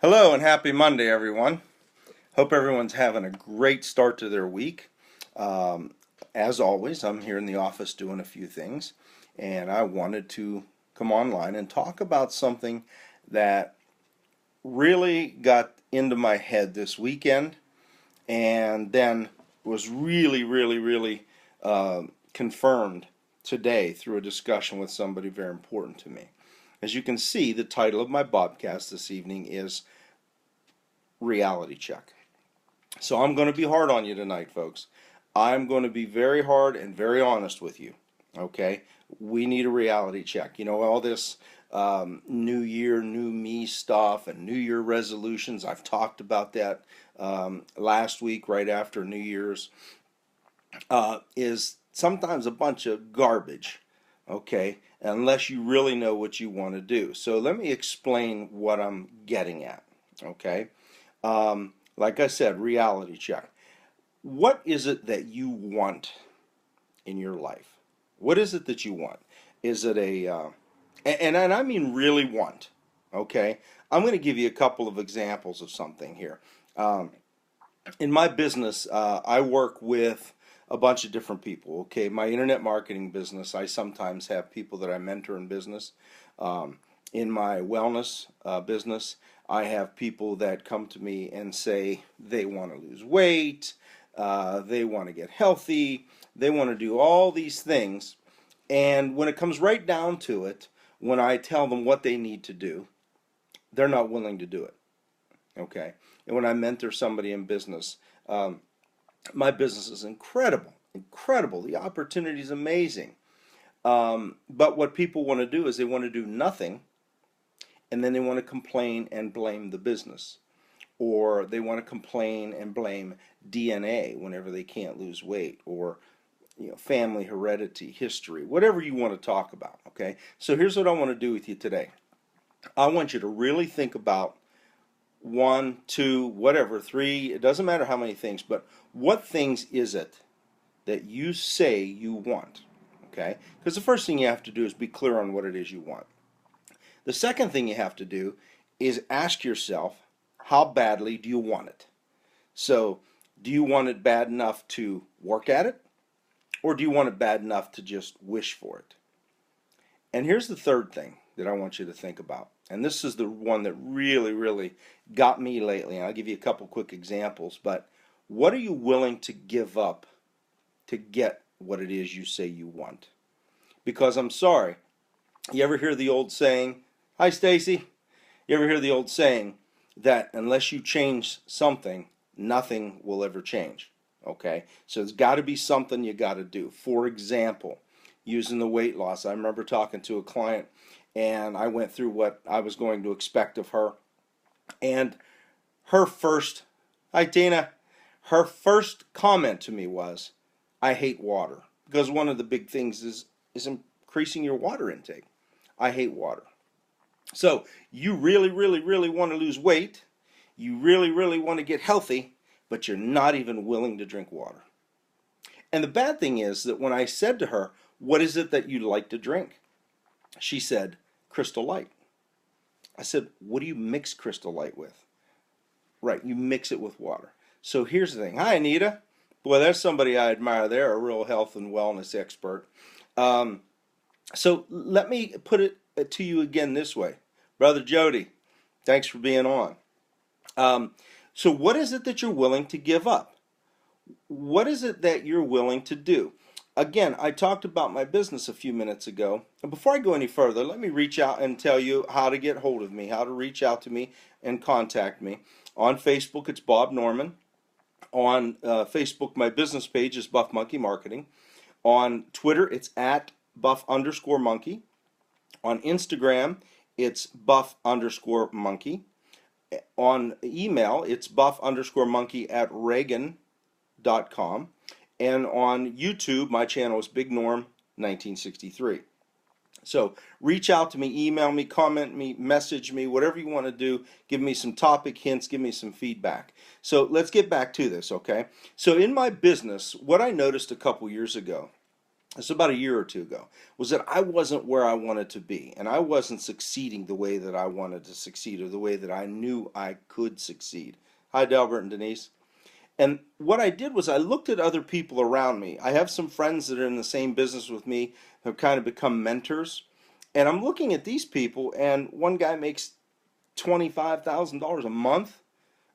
Hello and happy Monday, everyone. Hope everyone's having a great start to their week. Um, as always, I'm here in the office doing a few things, and I wanted to come online and talk about something that really got into my head this weekend and then was really confirmed today through a discussion with somebody very important to me. As you can see, the title of my Bobcast this evening is Reality Check. So I'm going to be hard on you tonight, folks. I'm going to be very hard and very honest with you. Okay? We need a reality check. You know, all this new year, new me stuff and New Year resolutions. I've talked about that last week, right after New Year's, is sometimes a bunch of garbage. Okay? Unless you really know what you want to do. So let me explain what I'm getting at. Okay? Like I said, reality check. What is it that you want in your life? What is it that you want? Is it and I mean really want, okay? I'm going to give you a couple of examples of something here. In my business, I work with a bunch of different people, okay? My internet marketing business, I sometimes have people that I mentor in business. In my wellness business, I have people that come to me and say they want to lose weight, they want to get healthy, they want to do all these things. And when it comes right down to it, when I tell them what they need to do, they're not willing to do it. Okay? And when I mentor somebody in business, my business is incredible, incredible. The opportunity is amazing. But what people want to do is they want to do nothing, and then they want to complain and blame the business. Or they want to complain and blame DNA whenever they can't lose weight, or family heredity, history, whatever you want to talk about, okay? So here's what I want to do with you today. I want you to really think about one, two, whatever, three, it doesn't matter how many things, but what things is it that you say you want, okay? Because the first thing you have to do is be clear on what it is you want. The second thing you have to do is ask yourself, how badly do you want it? So, do you want it bad enough to work at it? Or do you want it bad enough to just wish for it? And here's the third thing that I want you to think about. And this is the one that really got me lately. And I'll give you a couple quick examples. But what are you willing to give up to get what it is you say you want? Because I'm sorry, you ever hear the old saying, hi Stacy, you ever hear the old saying that unless you change something, nothing will ever change? Okay, so it's got to be something you got to do. For example, using the weight loss, I remember talking to a client and I went through what I was going to expect of her. And her first, hi Tina, her first comment to me was, I hate water. Because one of the big things is increasing your water intake. I hate water. So you really want to lose weight. You really want to get healthy, but you're not even willing to drink water. And the bad thing is that when I said to her, what is it that you like to drink? She said, Crystal Light. I said, what do you mix Crystal Light with? Right, you mix it with water. So here's the thing. Hi, Anita. Boy, there's somebody I admire there, a real health and wellness expert. So let me put it to you again this way. Brother Jody, thanks for being on. So what is it that you're willing to give up? What is it that you're willing to do? Again, I talked about my business a few minutes ago. And before I go any further, let me reach out and tell you how to get hold of me, how to reach out to me and contact me. On Facebook, it's Bob Norman. On Facebook, my business page is Buff Monkey Marketing. On Twitter, it's at Buff_Monkey. On Instagram, it's Buff_Monkey. On email, it's Buff_Monkey@Reagan.com. And on YouTube, my channel is Big Norm 1963. So reach out to me, email me, comment me, message me, whatever you want to do. Give me some topic hints, give me some feedback. So let's get back to this, okay? So in my business, what I noticed a couple years ago it's about a year or two ago, was that I wasn't where I wanted to be, and I wasn't succeeding the way that I wanted to succeed, or the way that I knew I could succeed. Hi, Delbert and Denise. And what I did was I looked at other people around me. I have some friends that are in the same business with me, have kind of become mentors. And I'm looking at these people, and one guy makes $25,000 a month,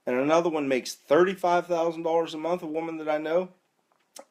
and another one makes $35,000 a month, a woman that I know.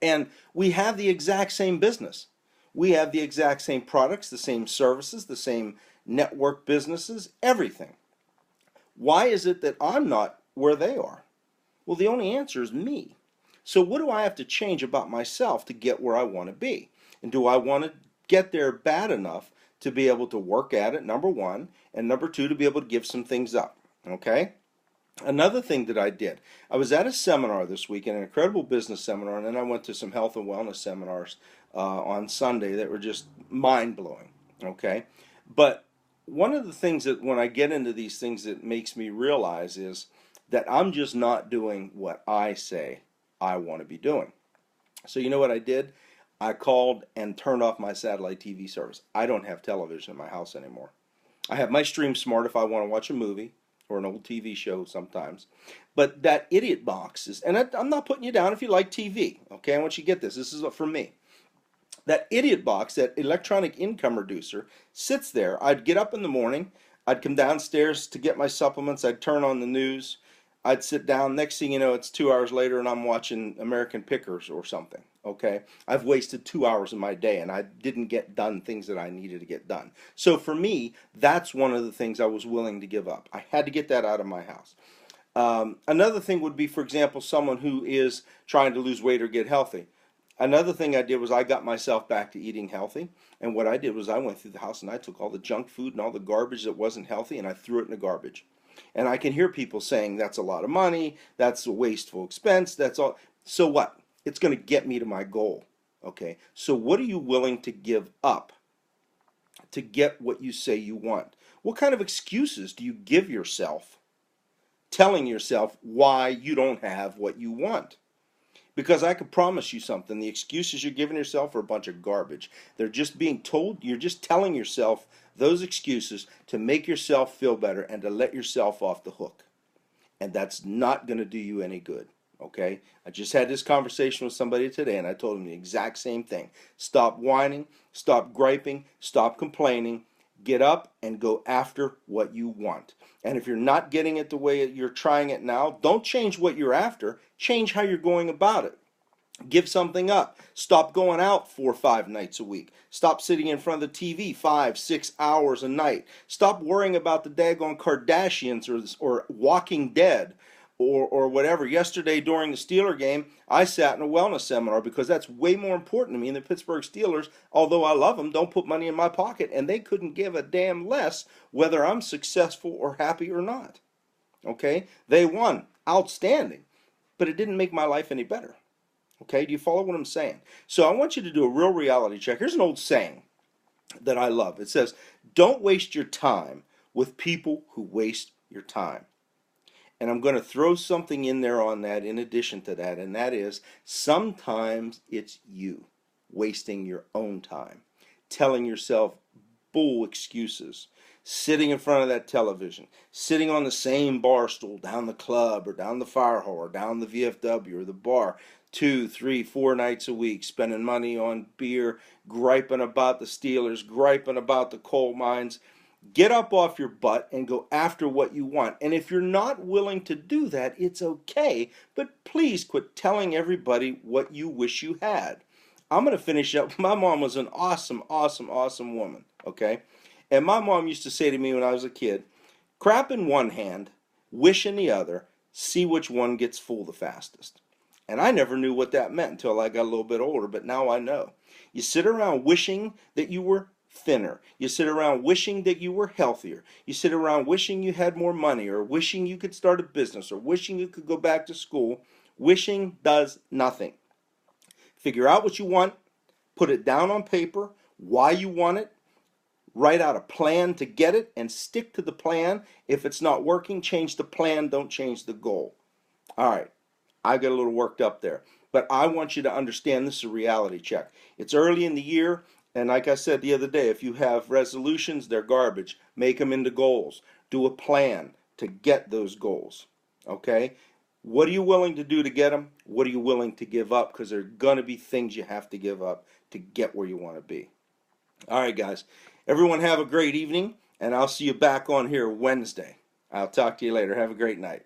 And we have the exact same business. We have the exact same products, the same services, the same network businesses, everything. Why is it that I'm not where they are? Well, the only answer is me. So what do I have to change about myself to get where I want to be? And do I want to get there bad enough to be able to work at it, number one, and number two, to be able to give some things up, okay? Another thing that I did, I was at a seminar this week, an incredible business seminar, and then I went to some health and wellness seminars on Sunday that were just mind-blowing, okay? But one of the things that when I get into these things that makes me realize is that I'm just not doing what I say I want to be doing. So you know what I did? I called and turned off my satellite TV service. I don't have television in my house anymore. I have my Stream Smart if I want to watch a movie or an old TV show sometimes. But that idiot box is, and I'm not putting you down if you like TV, okay? I want you to get this. This is for me. That idiot box, that electronic income reducer, sits there. I'd get up in the morning. I'd come downstairs to get my supplements. I'd turn on the news. I'd sit down. Next thing you know, it's 2 hours later, and I'm watching American Pickers or something. Okay, I've wasted 2 hours of my day, and I didn't get done things that I needed to get done. So for me, that's one of the things I was willing to give up. I had to get that out of my house. Another thing would be, for example, someone who is trying to lose weight or get healthy. Another thing I did was I got myself back to eating healthy. And what I did was I went through the house and I took all the junk food and all the garbage that wasn't healthy and I threw it in the garbage. And I can hear people saying that's a lot of money, that's a wasteful expense, that's all. So what? It's going to get me to my goal. Okay? So what are you willing to give up to get what you say you want? What kind of excuses do you give yourself telling yourself why you don't have what you want? Because I can promise you something, the excuses you're giving yourself are a bunch of garbage. They're just being told, you're just telling yourself those excuses to make yourself feel better and to let yourself off the hook. And that's not going to do you any good, okay? I just had this conversation with somebody today and I told them the exact same thing. Stop whining, stop griping, stop complaining. Get up and go after what you want. And if you're not getting it the way you're trying it now, don't change what you're after. Change how you're going about it. Give something up. Stop going out 4 or 5 nights a week. Stop sitting in front of the TV 5, 6 hours a night. Stop worrying about the daggone Kardashians or Walking Dead or whatever. Yesterday during the Steeler game, I sat in a wellness seminar because that's way more important to me. And the Pittsburgh Steelers, although I love them, don't put money in my pocket, and they couldn't give a damn less whether I'm successful or happy or not. Okay? They won. Outstanding. But it didn't make my life any better. Okay? Do you follow what I'm saying? So I want you to do a real reality check. Here's an old saying that I love. It says, don't waste your time with people who waste your time. And I'm going to throw something in there on that in addition to that, and that is sometimes it's you wasting your own time, telling yourself bull excuses, sitting in front of that television, sitting on the same bar stool down the club or down the fire hall or down the VFW or the bar 2, 3, 4 nights a week, spending money on beer, griping about the Steelers, griping about the coal mines. Get up off your butt and go after what you want. And if you're not willing to do that, it's okay. But please quit telling everybody what you wish you had. I'm going to finish up. My mom was an awesome, awesome, awesome woman. Okay? And my mom used to say to me when I was a kid, crap in one hand, wish in the other, see which one gets full the fastest. And I never knew what that meant until I got a little bit older, but now I know. You sit around wishing that you were thinner. You sit around wishing that you were healthier. You sit around wishing you had more money or wishing you could start a business or wishing you could go back to school. Wishing does nothing. Figure out what you want, put it down on paper, why you want it, write out a plan to get it, and stick to the plan. If it's not working, change the plan, don't change the goal. All right, I got a little worked up there. But I want you to understand this is a reality check. It's early in the year, and like I said the other day, if you have resolutions, they're garbage. Make them into goals. Do a plan to get those goals. Okay? What are you willing to do to get them? What are you willing to give up? Because there are going to be things you have to give up to get where you want to be. All right, guys. Everyone have a great evening, and I'll see you back on here Wednesday. I'll talk to you later. Have a great night.